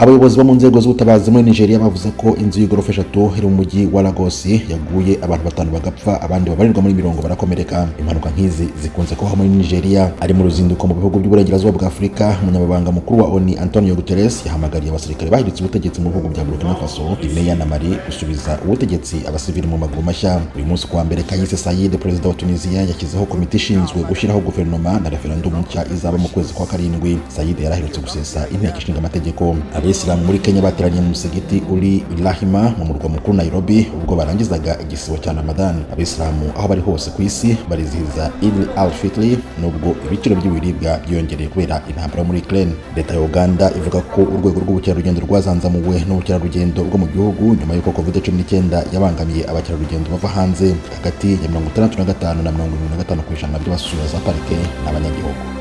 Abayobozi bo mu nzego z'ubutabazi muri Nigeria bavuze ko inzu y'igorofa 3 iri mu mujyi wa Lagos yaguye abantu 5 bagapfa abandi babarirwa muri 70 barakomereka. Impanuka nk'izi zikunze kubaho muri Nigeria. Ari mu ruzinduko mu bihugu by'uburengerazuba bwa Afurika, umunyamabanga mukuru wa ONU Antonio Guterres yahamagariye abasirikare bahiritse ubutegetsi mu bihugu bya Burkina Faso, Guinea na Mali gusubiza ubutegetsi abasivili mu maguru mashya. Uyu munsi kuwa mbere Kais Saied, perezida wa Tunisia, yashyizeho komite ishinzwe gushyiraho guverinoma na referendum nshya izaba mu kwezi kwa karindwi. Saied yarahirutse gusesa inteko ishinga amategeko. Abayisilamu muri Kenya bateraniye mu musigiti uri Lahima mu murwa mukuru Nairobi ubwo barangizaga igisibo cya Ramadan. Abayisilamu aho bari hose ku isi barizihiza Eid al-Fitr nubwo ibiciro by'ibiribwa byiyongereye kubera intambara muri Ukraine. Leta ya Uganda ivuga ko urwego rw'ubukerarugendo rwazanzamuwe n'ubukerarugendo bwo mu gihugu nyuma y'uko COVID-19 yabangamiye abakerarugendo bava hanze. Hagati ya 65 na 75% by'abasura za parike n'abanyagihugu.